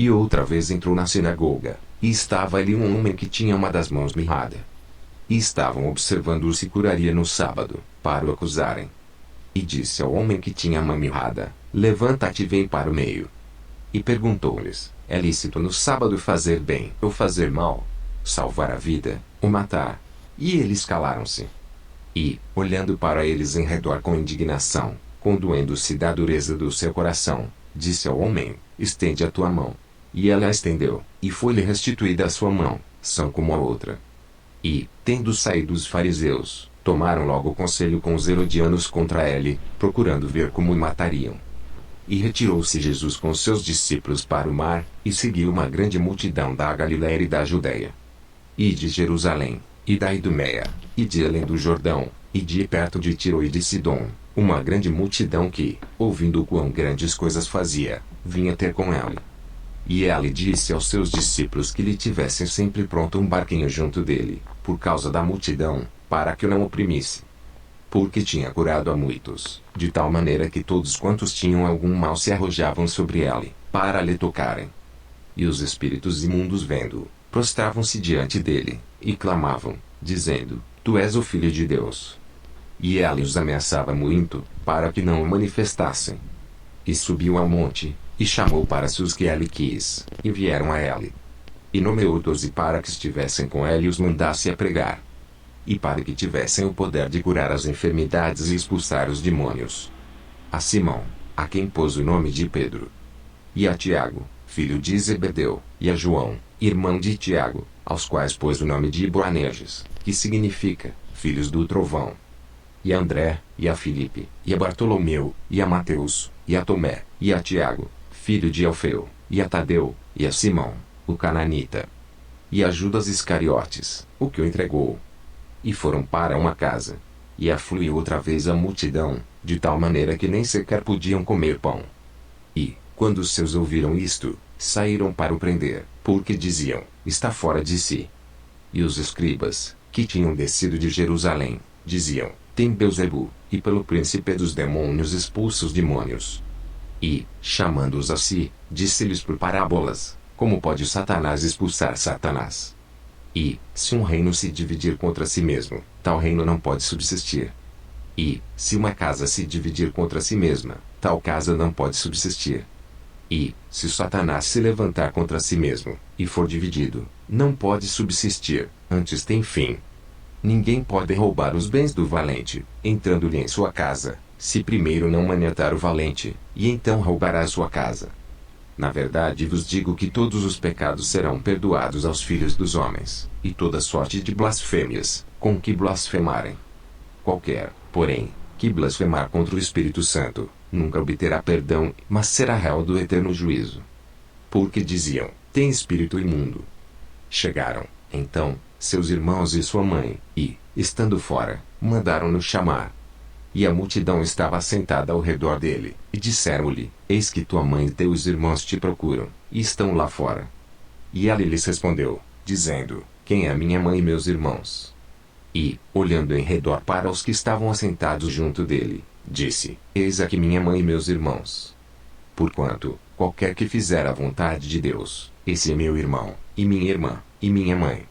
E outra vez entrou na sinagoga, e estava ali um homem que tinha uma das mãos mirrada. E estavam observando-o se curaria no sábado, para o acusarem. E disse ao homem que tinha a mão mirrada: levanta-te e vem para o meio. E perguntou-lhes: é lícito no sábado fazer bem ou fazer mal? Salvar a vida, ou matar? E eles calaram-se. E, olhando para eles em redor com indignação, condoendo-se da dureza do seu coração, disse ao homem: estende a tua mão. E ela a estendeu, e foi-lhe restituída a sua mão, sã como a outra. E, tendo saído os fariseus, tomaram logo conselho com os herodianos contra ele, procurando ver como o matariam. E retirou-se Jesus com seus discípulos para o mar, e seguiu uma grande multidão da Galiléia e da Judéia, e de Jerusalém, e da Idumeia, e de além do Jordão, e de perto de Tiro e de Sidom, uma grande multidão que, ouvindo quão grandes coisas fazia, vinha ter com ele. E ele disse aos seus discípulos que lhe tivessem sempre pronto um barquinho junto dele, por causa da multidão, para que o não oprimisse. Porque tinha curado a muitos, de tal maneira que todos quantos tinham algum mal se arrojavam sobre ele, para lhe tocarem. E os espíritos imundos vendo-o, prostravam-se diante dele, e clamavam, dizendo: tu és o Filho de Deus. E ele os ameaçava muito, para que não o manifestassem. E subiu ao monte, e chamou para si os que ele quis, e vieram a ele. E nomeou 12 para que estivessem com ele e os mandasse a pregar. E para que tivessem o poder de curar as enfermidades e expulsar os demônios. A Simão, a quem pôs o nome de Pedro. E a Tiago, filho de Zebedeu, e a João, irmão de Tiago, aos quais pôs o nome de Boanerges, que significa, filhos do trovão. E a André, e a Filipe, e a Bartolomeu, e a Mateus, e a Tomé, e a Tiago, filho de Alfeu, e a Tadeu, e a Simão, o cananita. E a Judas Iscariotes, o que o entregou. E foram para uma casa. E afluiu outra vez a multidão, de tal maneira que nem sequer podiam comer pão. E, quando os seus ouviram isto, saíram para o prender, porque diziam: está fora de si. E os escribas, que tinham descido de Jerusalém, diziam: tem Beelzebu, e pelo príncipe dos demônios expulsa os demônios. E, chamando-os a si, disse-lhes por parábolas: como pode Satanás expulsar Satanás? E, se um reino se dividir contra si mesmo, tal reino não pode subsistir. E, se uma casa se dividir contra si mesma, tal casa não pode subsistir. E, se Satanás se levantar contra si mesmo, e for dividido, não pode subsistir, antes tem fim. Ninguém pode roubar os bens do valente, entrando-lhe em sua casa, se primeiro não maniatar o valente, e então roubará a sua casa. Na verdade vos digo que todos os pecados serão perdoados aos filhos dos homens, e toda sorte de blasfêmias, com que blasfemarem. Qualquer, porém, que blasfemar contra o Espírito Santo, nunca obterá perdão, mas será réu do eterno juízo. Porque diziam: tem espírito imundo. Chegaram, então, seus irmãos e sua mãe, e, estando fora, mandaram-no chamar. E a multidão estava assentada ao redor dele, e disseram-lhe: eis que tua mãe e teus irmãos te procuram, e estão lá fora. E ele lhes respondeu, dizendo: quem é minha mãe e meus irmãos? E, olhando em redor para os que estavam assentados junto dele, disse: eis aqui minha mãe e meus irmãos. Porquanto, qualquer que fizer a vontade de Deus, esse é meu irmão, e minha irmã, e minha mãe.